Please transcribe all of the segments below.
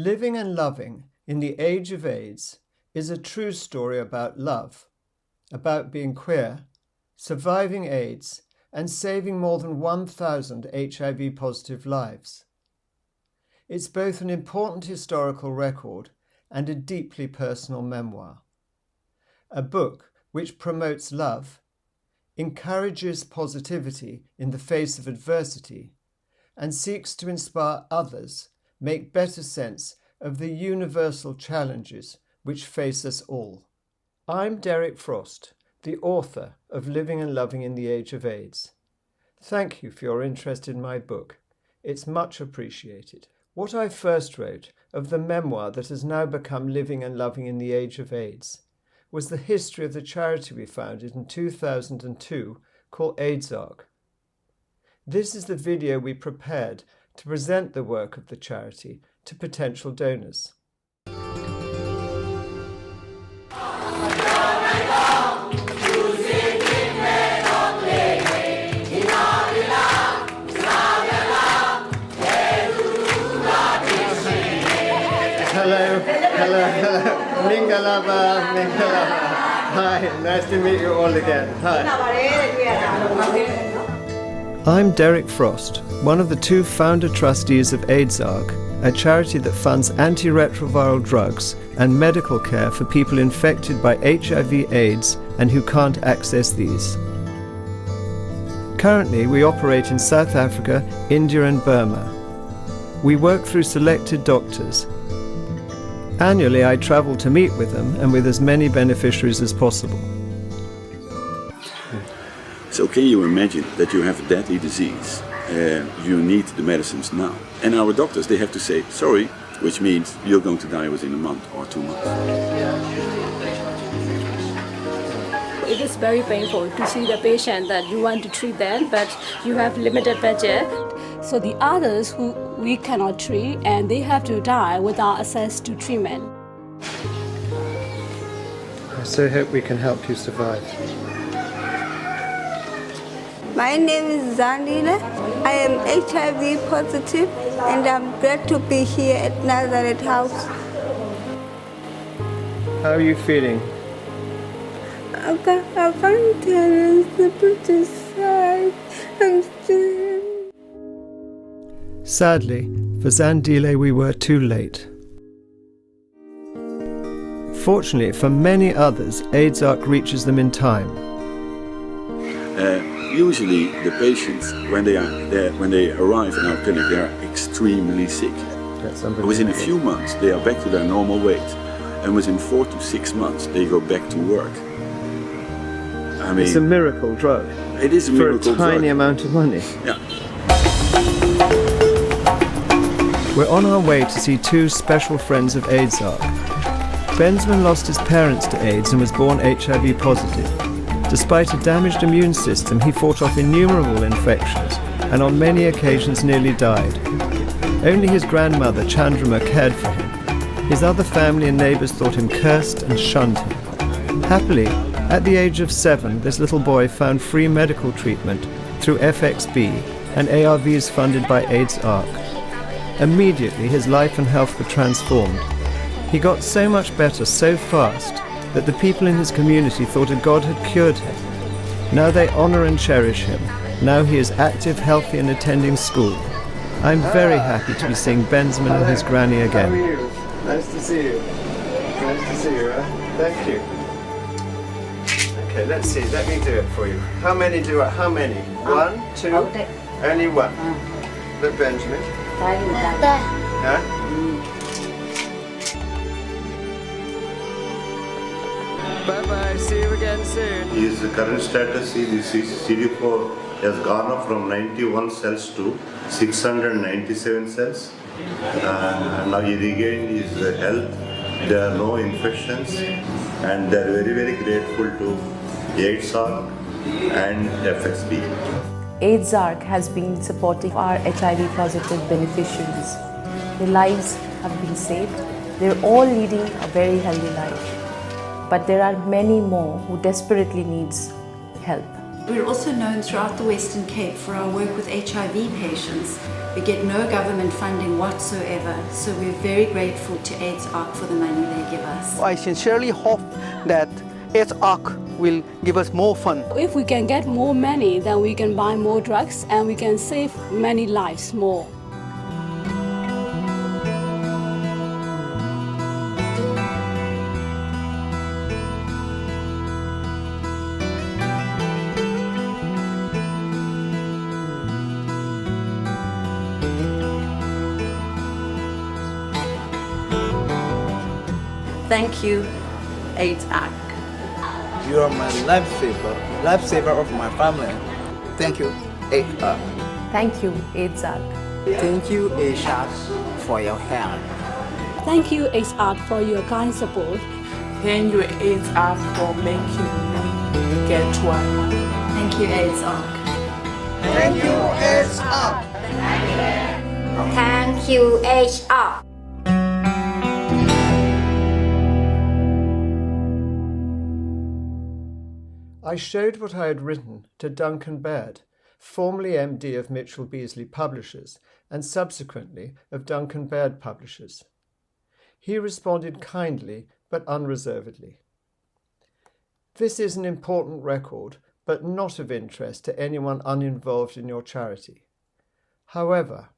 Living and Loving in the Age of AIDS is a true story about love, about being queer, surviving AIDS, and saving more than 1,000 HIV-positive lives. It's both an important historical record and a deeply personal memoir. A book which promotes love, encourages positivity in the face of adversity, and seeks to inspire others make better sense of the universal challenges which face us all. I'm Derek Frost, the author of Living and Loving in the Age of AIDS. Thank you for your interest in my book. It's much appreciated. What I first wrote of the memoir that has now become Living and Loving in the Age of AIDS was the history of the charity we founded in 2002 called AIDSARC. This is the video we prepared to present the work of the charity to potential donors. Hello. Mingalaba. Hi, nice to meet you all again. Hi. I'm Derek Frost, one of the two founder trustees of AIDSARC, a charity that funds antiretroviral drugs and medical care for people infected by HIV/AIDS and who can't access these. Currently, we operate in South Africa, India and Burma. We work through selected doctors. Annually, I travel to meet with them and with as many beneficiaries as possible. So can you imagine that you have a deadly disease? You need the medicines now. And our doctors, they have to say, sorry, which means you're going to die within a month or 2 months. It is very painful to see the patient that you want to treat them, but you have limited budget. So the others who we cannot treat and they have to die without access to treatment. I so hope we can help you survive. My name is Zandile. I am HIV positive and I'm glad to be here at Nazareth House. How are you feeling? I can't tell the side. I'm still... Sadly, for Zandile we were too late. Fortunately, for many others, AIDSARC reaches them in time. Usually the patients, when they arrive in our clinic, they are extremely sick. Within a few months they are back to their normal weight, and within 4 to 6 months they go back to work. I mean, it's a miracle drug. It is a miracle drug. For a tiny amount of money. Yeah. We're on our way to see two special friends of AIDSARC. Benjamin lost his parents to AIDS and was born HIV positive. Despite a damaged immune system, he fought off innumerable infections and on many occasions nearly died. Only his grandmother, Chandrama, cared for him. His other family and neighbours thought him cursed and shunned him. Happily, at the age of 7, this little boy found free medical treatment through FXB and ARVs funded by AIDSARC. Immediately, his life and health were transformed. He got so much better so fast that the people in his community thought a god had cured him. Now they honour and cherish him. Now he is active, healthy and attending school. I'm very happy to be seeing Benjamin and his granny again. How are you? Nice to see you. Nice to see you. Thank you. Okay, let's see. Let me do it for you. How many do I? How many? 1, 2? Only 1. Look, Benjamin. Huh? Bye-bye, see you again soon. His current status is CD4 has gone up from 91 cells to 697 cells. Now he regained his health. There are no infections and they are very, very grateful to AIDSARC and FXB. AIDSARC has been supporting our HIV positive beneficiaries. Their lives have been saved. They're all leading a very healthy life. But there are many more who desperately needs help. We're also known throughout the Western Cape for our work with HIV patients. We get no government funding whatsoever, so we're very grateful to AIDS ARC for the money they give us. I sincerely hope that AIDS ARC will give us more fund. If we can get more money, then we can buy more drugs and we can save many lives more. Thank you, AIDS ARC. You are my lifesaver of my family. Thank you, AIDS ARC. Thank you, AIDS ARC. Thank you, AIDS ARC, for your help. Thank you, AIDS ARC, for your kind support. Thank you, AIDS ARC, for making me get well. Thank you, AIDS ARC. Thank you, AIDS ARC. Thank you, AIDS ARC. I showed what I had written to Duncan Baird, formerly MD of Mitchell Beazley Publishers and subsequently of Duncan Baird Publishers. He responded kindly but unreservedly. This is an important record, but not of interest to anyone uninvolved in your charity. However,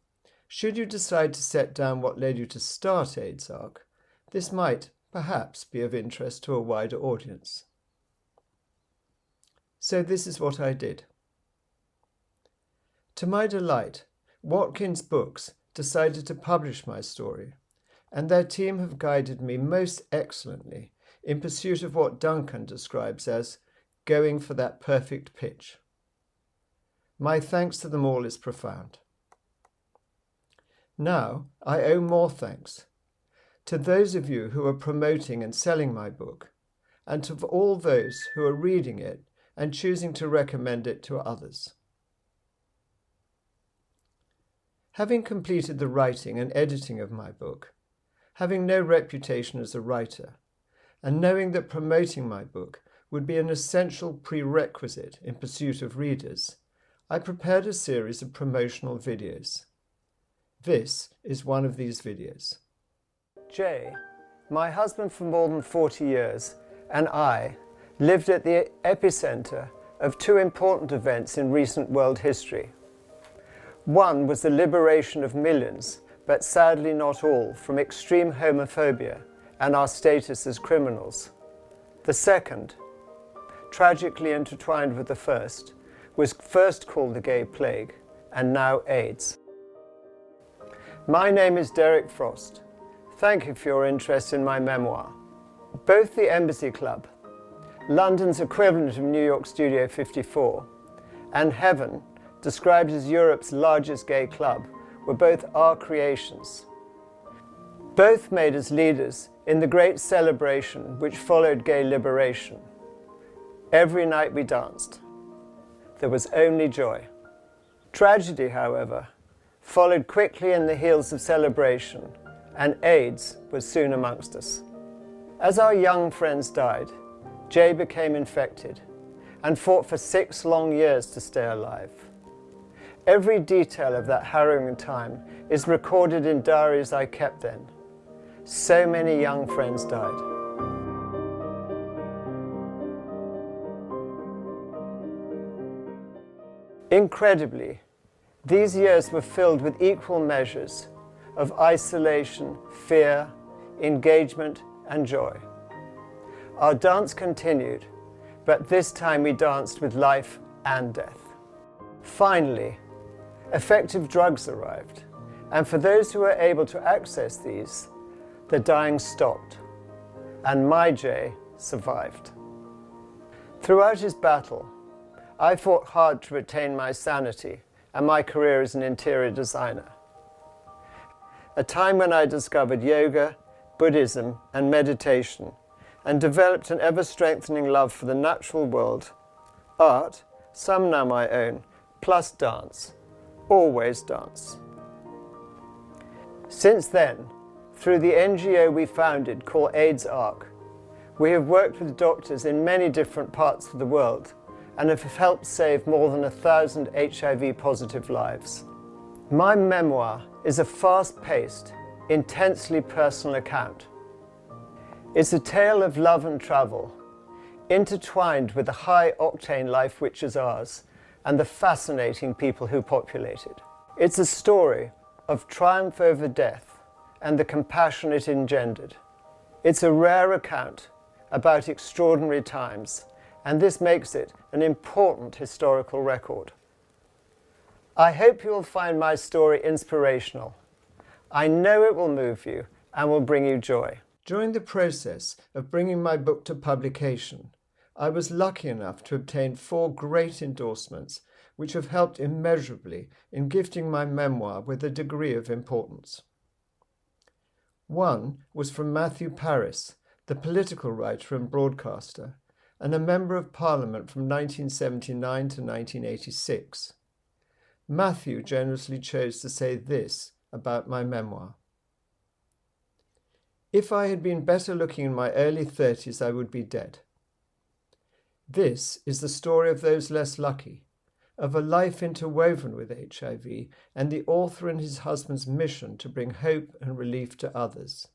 should you decide to set down what led you to start AIDS ARC, this might perhaps be of interest to a wider audience. So this is what I did. To my delight, Watkins Books decided to publish my story, and their team have guided me most excellently in pursuit of what Duncan describes as going for that perfect pitch. My thanks to them all is profound. Now I owe more thanks to those of you who are promoting and selling my book, and to all those who are reading it and choosing to recommend it to others. Having completed the writing and editing of my book, having no reputation as a writer, and knowing that promoting my book would be an essential prerequisite in pursuit of readers, I prepared a series of promotional videos. This is one of these videos. Jay, my husband for more than 40 years, and I lived at the epicenter of two important events in recent world history. One was the liberation of millions, but sadly not all, from extreme homophobia and our status as criminals. The second, tragically intertwined with the first, was first called the Gay Plague, and now AIDS. My name is Derek Frost. Thank you for your interest in my memoir. Both the Embassy Club, London's equivalent of New York Studio 54, and Heaven, described as Europe's largest gay club, were both our creations. Both made us leaders in the great celebration which followed gay liberation. Every night we danced. There was only joy. Tragedy, however, followed quickly in the heels of celebration, and AIDS was soon amongst us. As our young friends died, Jay became infected and fought for 6 long years to stay alive. Every detail of that harrowing time is recorded in diaries I kept then. So many young friends died. Incredibly, these years were filled with equal measures of isolation, fear, engagement, and joy. Our dance continued, but this time we danced with life and death. Finally, effective drugs arrived, and for those who were able to access these, the dying stopped, and my Jay survived. Throughout his battle, I fought hard to retain my sanity and my career as an interior designer. A time when I discovered yoga, Buddhism, and meditation, and developed an ever-strengthening love for the natural world, art, some now my own, plus dance, always dance. Since then, through the NGO we founded called AIDS ARC, we have worked with doctors in many different parts of the world and have helped save more than 1,000 HIV-positive lives. My memoir is a fast-paced, intensely personal account. It's a tale of love and travel, intertwined with the high-octane life which is ours and the fascinating people who populate it. It's a story of triumph over death and the compassion it engendered. It's a rare account about extraordinary times, and this makes it an important historical record. I hope you will find my story inspirational. I know it will move you and will bring you joy. During the process of bringing my book to publication, I was lucky enough to obtain 4 great endorsements which have helped immeasurably in gifting my memoir with a degree of importance. One was from Matthew Paris, the political writer and broadcaster, and a Member of Parliament from 1979 to 1986. Matthew generously chose to say this about my memoir. If I had been better looking in my early 30s, I would be dead. This is the story of those less lucky, of a life interwoven with HIV and the author and his husband's mission to bring hope and relief to others.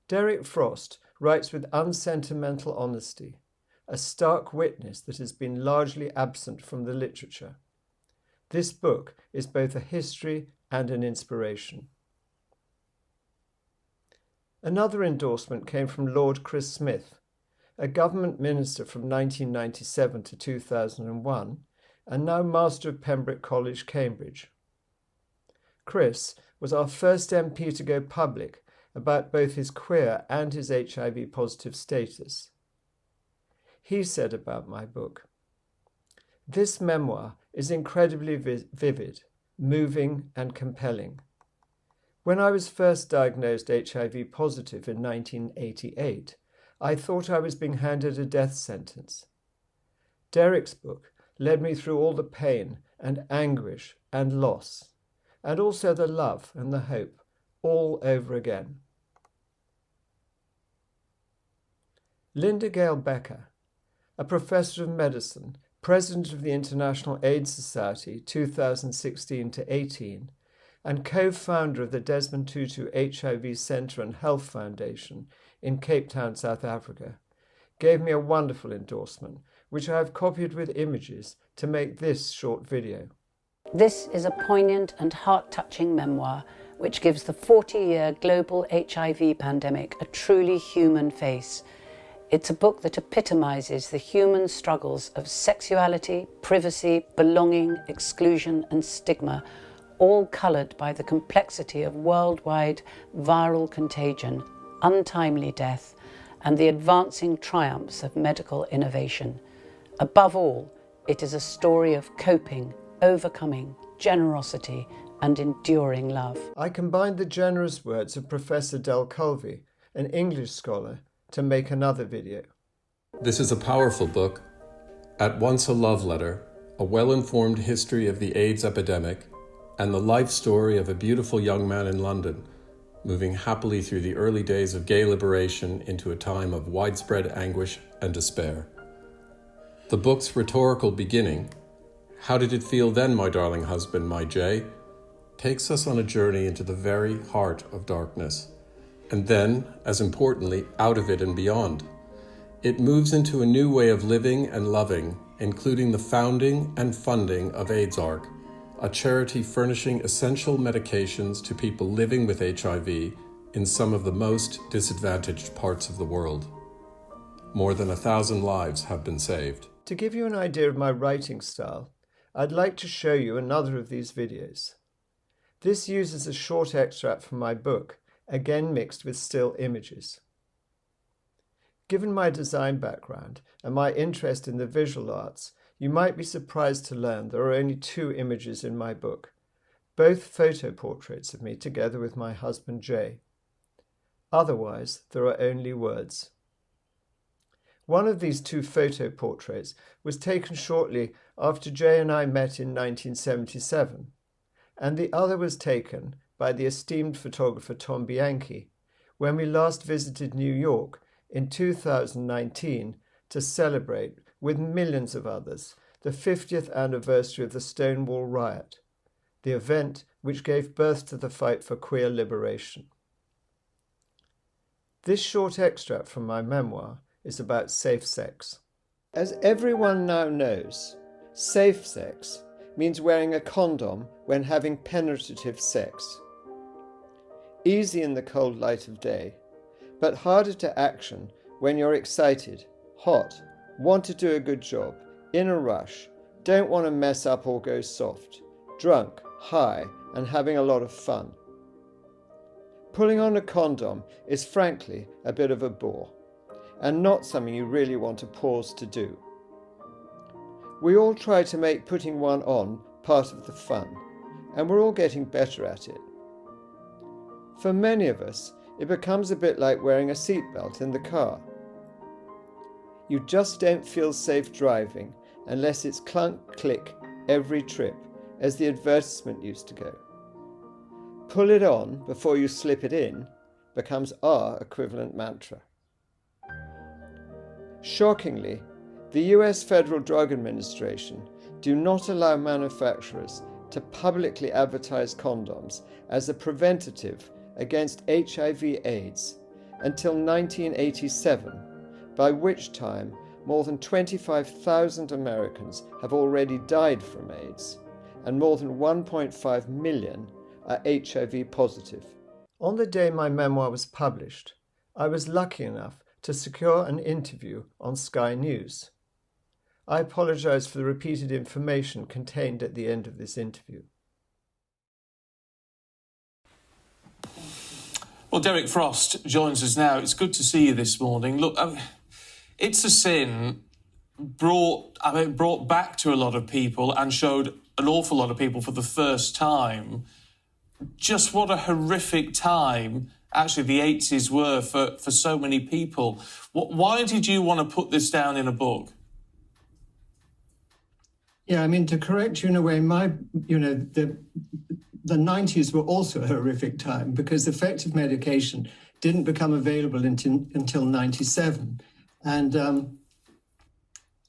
Derek Frost writes with unsentimental honesty, a stark witness that has been largely absent from the literature. This book is both a history and an inspiration. Another endorsement came from Lord Chris Smith, a government minister from 1997 to 2001, and now Master of Pembroke College, Cambridge. Chris was our first MP to go public about both his queer and his HIV-positive status. He said about my book, "This memoir is incredibly vivid, moving and compelling. When I was first diagnosed HIV positive in 1988, I thought I was being handed a death sentence. Derek's book led me through all the pain and anguish and loss, and also the love and the hope, all over again." Linda Gale Becker, a professor of medicine, president of the International AIDS Society 2016 to 18, and co-founder of the Desmond Tutu HIV Centre and Health Foundation in Cape Town, South Africa, gave me a wonderful endorsement, which I have copied with images to make this short video. This is a poignant and heart-touching memoir which gives the 40-year global HIV pandemic a truly human face. It's a book that epitomizes the human struggles of sexuality, privacy, belonging, exclusion and stigma, all coloured by the complexity of worldwide viral contagion, untimely death, and the advancing triumphs of medical innovation. Above all, it is a story of coping, overcoming, generosity, and enduring love. I combined the generous words of Professor Del Colvey, an English scholar, to make another video. This is a powerful book, at once a love letter, a well-informed history of the AIDS epidemic, and the life story of a beautiful young man in London, moving happily through the early days of gay liberation into a time of widespread anguish and despair. The book's rhetorical beginning, "How did it feel then, my darling husband, my Jay?" takes us on a journey into the very heart of darkness, and then, as importantly, out of it and beyond. It moves into a new way of living and loving, including the founding and funding of AIDSARC, a charity furnishing essential medications to people living with HIV in some of the most disadvantaged parts of the world. More than 1,000 lives have been saved. To give you an idea of my writing style, I'd like to show you another of these videos. This uses a short extract from my book, again mixed with still images. Given my design background and my interest in the visual arts, you might be surprised to learn there are only 2 images in my book, both photo portraits of me together with my husband Jay. Otherwise, there are only words. One of these 2 photo portraits was taken shortly after Jay and I met in 1977, and the other was taken by the esteemed photographer Tom Bianchi when we last visited New York in 2019 to celebrate with millions of others, the 50th anniversary of the Stonewall Riot, the event which gave birth to the fight for queer liberation. This short extract from my memoir is about safe sex. As everyone now knows, safe sex means wearing a condom when having penetrative sex. Easy in the cold light of day, but harder to action when you're excited, hot, want to do a good job, in a rush, don't want to mess up or go soft, drunk, high, and having a lot of fun. Pulling on a condom is frankly a bit of a bore, and not something you really want to pause to do. We all try to make putting one on part of the fun, and we're all getting better at it. For many of us, it becomes a bit like wearing a seatbelt in the car. You just don't feel safe driving unless it's clunk, click every trip, as the advertisement used to go. Pull it on before you slip it in becomes our equivalent mantra. Shockingly, the US Federal Drug Administration do not allow manufacturers to publicly advertise condoms as a preventative against HIV/AIDS until 1987, by which time more than 25,000 Americans have already died from AIDS, and more than 1.5 million are HIV positive. On the day my memoir was published, I was lucky enough to secure an interview on Sky News. I apologise for the repeated information contained at the end of this interview. Well, Derek Frost joins us now. It's good to see you this morning. Look, It's a Sin brought back to a lot of people and showed an awful lot of people for the first time just what a horrific time actually the 80s were for so many people. Why did you want to put this down in a book? Yeah, I mean, to correct you in a way, the 90s were also a horrific time because effective medication didn't become available until 97. And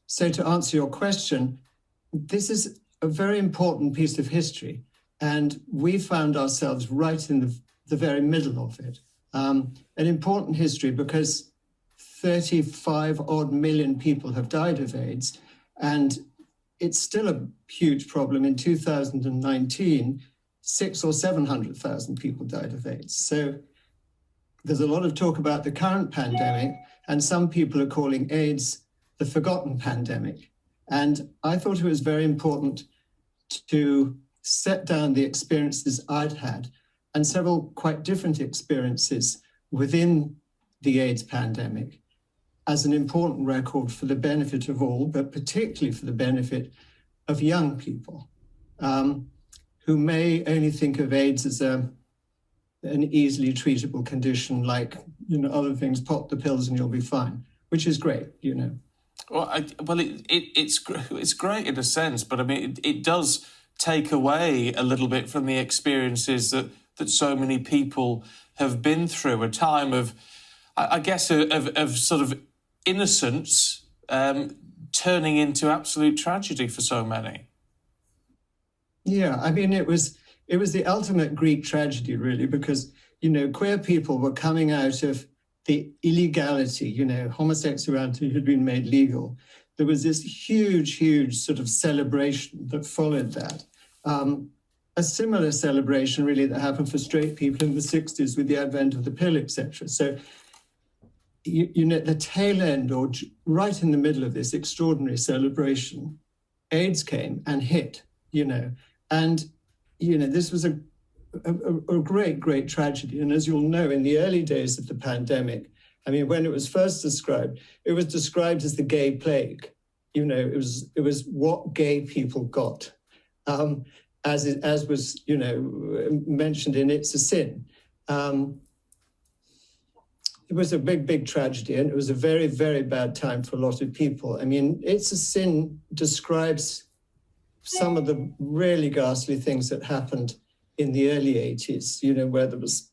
so to answer your question, this is a very important piece of history. And we found ourselves right in the very middle of it. An important history because 35 odd million people have died of AIDS. And it's still a huge problem. In 2019, 600,000 or 700,000 people died of AIDS. So there's a lot of talk about the current pandemic, and some people are calling AIDS the forgotten pandemic. And I thought it was very important to set down the experiences I'd had and several quite different experiences within the AIDS pandemic as an important record for the benefit of all, but particularly for the benefit of young people who may only think of AIDS as an easily treatable condition like, other things, pop the pills and you'll be fine, which is great, Well, it's great in a sense, but I mean, it does take away a little bit from the experiences that so many people have been through, a time of, I guess, of sort of innocence turning into absolute tragedy for so many. Yeah, I mean, it was the ultimate Greek tragedy, really, because, queer people were coming out of the illegality, homosexuality had been made legal. There was this huge sort of celebration that followed that. A similar celebration, really, that happened for straight people in the 60s with the advent of the pill, etc. So, the tail end, or right in the middle of this extraordinary celebration, AIDS came and hit, and, this was a great tragedy. And as you'll know, in the early days of the pandemic, I mean, when it was first described, it was described as the gay plague. It was what gay people got, as was, mentioned in It's a Sin. It was a big tragedy, and it was a very, very bad time for a lot of people. I mean, It's a Sin describes some of the really ghastly things that happened in the early 80s, where there was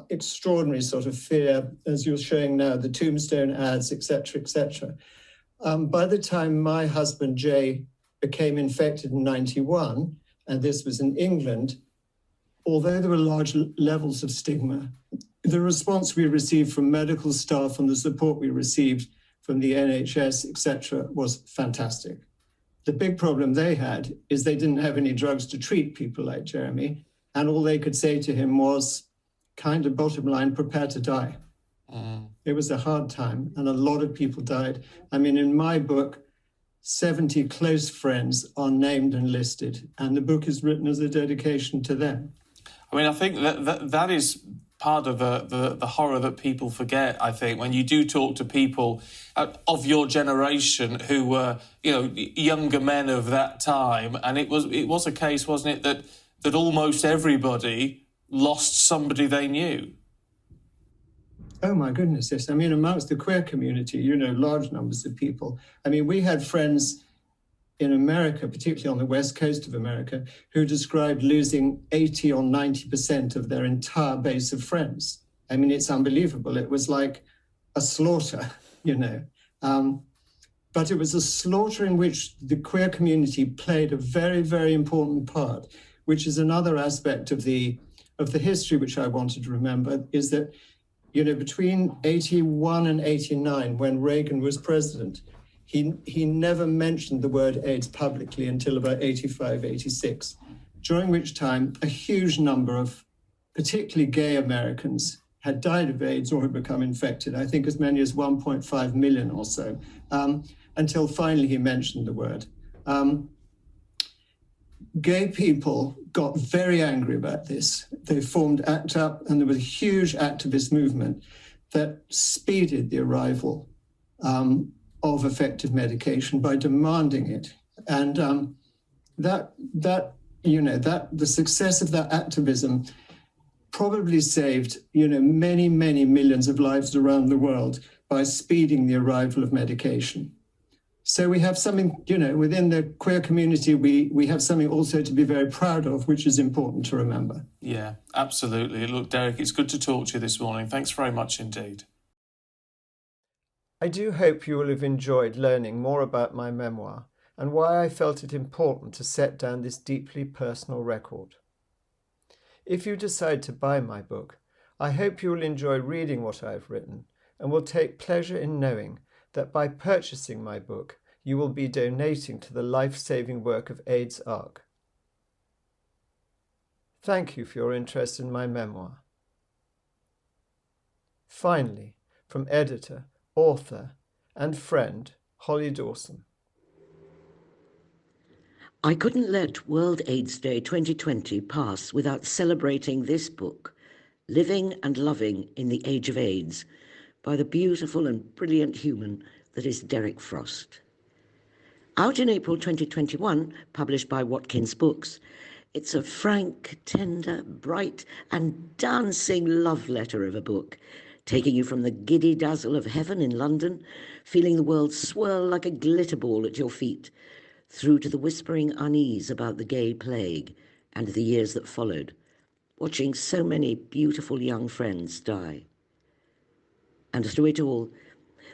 extraordinary sort of fear, as you're showing now, the tombstone ads, et cetera, By the time my husband, Jay, became infected in 91, and this was in England, although there were large levels of stigma, the response we received from medical staff and the support we received from the NHS, etc., was fantastic. The big problem they had is they didn't have any drugs to treat people like Jeremy, and all they could say to him was, kind of bottom line, prepare to die. It was a hard time, and a lot of people died. I mean, in my book, 70 close friends are named and listed, and the book is written as a dedication to them. I mean, I think that is part of the horror that people forget, I think, when you do talk to people of your generation who were, you know, younger men of that time, and it was a case, wasn't it, that almost everybody lost somebody they knew. Oh, my goodness, yes. I mean, amongst the queer community, you know, large numbers of people. I mean, we had friends in America, particularly on the west coast of America, who described losing 80 or 90% of their entire base of friends. I mean, it's unbelievable. It was like a slaughter, you know. But it was a slaughter in which the queer community played a very, very important part, which is another aspect of the history which I wanted to remember, is that, you know, between 81 and 89, when Reagan was president, he never mentioned the word AIDS publicly until about 85, 86, during which time a huge number of particularly gay Americans had died of AIDS or had become infected, I think as many as 1.5 million or so, until finally he mentioned the word. Gay people got very angry about this. They formed ACT UP, and there was a huge activist movement that speeded the arrival of effective medication by demanding it. And the success of that activism probably saved, you know, many, many millions of lives around the world by speeding the arrival of medication. So we have something, you know, within the queer community, we have something also to be very proud of, which is important to remember. Yeah, absolutely. Look, Derek, it's good to talk to you this morning. Thanks very much indeed. I do hope you will have enjoyed learning more about my memoir and why I felt it important to set down this deeply personal record. If you decide to buy my book, I hope you will enjoy reading what I've written and will take pleasure in knowing that by purchasing my book, you will be donating to the life-saving work of AIDS ARC. Thank you for your interest in my memoir. Finally, from editor, author, and friend, Holly Dawson. I couldn't let World AIDS Day 2020 pass without celebrating this book, Living and Loving in the Age of AIDS, by the beautiful and brilliant human that is Derek Frost. Out in April 2021, published by Watkins Books, it's a frank, tender, bright, and dancing love letter of a book, taking you from the giddy dazzle of heaven in London, feeling the world swirl like a glitter ball at your feet, through to the whispering unease about the gay plague and the years that followed, watching so many beautiful young friends die. And through it all,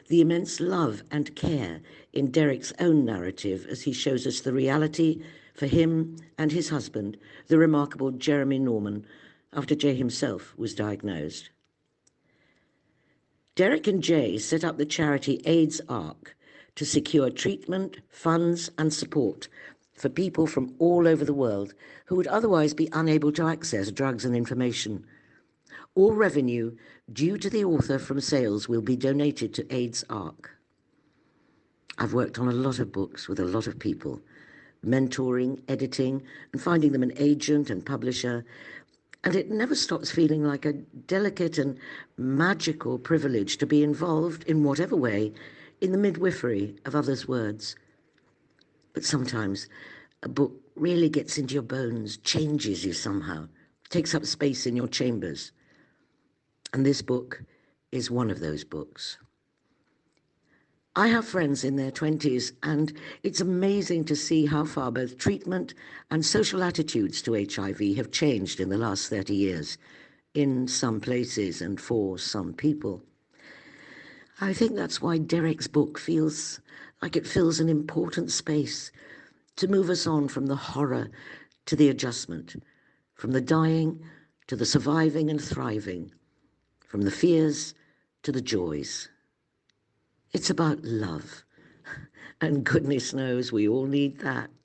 the immense love and care in Derek's own narrative as he shows us the reality for him and his husband, the remarkable Jeremy Norman, after Jay himself was diagnosed. Derek and Jay set up the charity AIDS ARC to secure treatment, funds and support for people from all over the world who would otherwise be unable to access drugs and information. All revenue due to the author from sales will be donated to AIDS ARC. I've worked on a lot of books with a lot of people, mentoring, editing, and finding them an agent and publisher, and it never stops feeling like a delicate and magical privilege to be involved in whatever way in the midwifery of others' words. But sometimes a book really gets into your bones, changes you somehow, takes up space in your chambers. And this book is one of those books. I have friends in their 20s, and it's amazing to see how far both treatment and social attitudes to HIV have changed in the last 30 years, in some places and for some people. I think that's why Derek's book feels like it fills an important space to move us on from the horror to the adjustment, from the dying to the surviving and thriving, from the fears to the joys. It's about love, and goodness knows we all need that.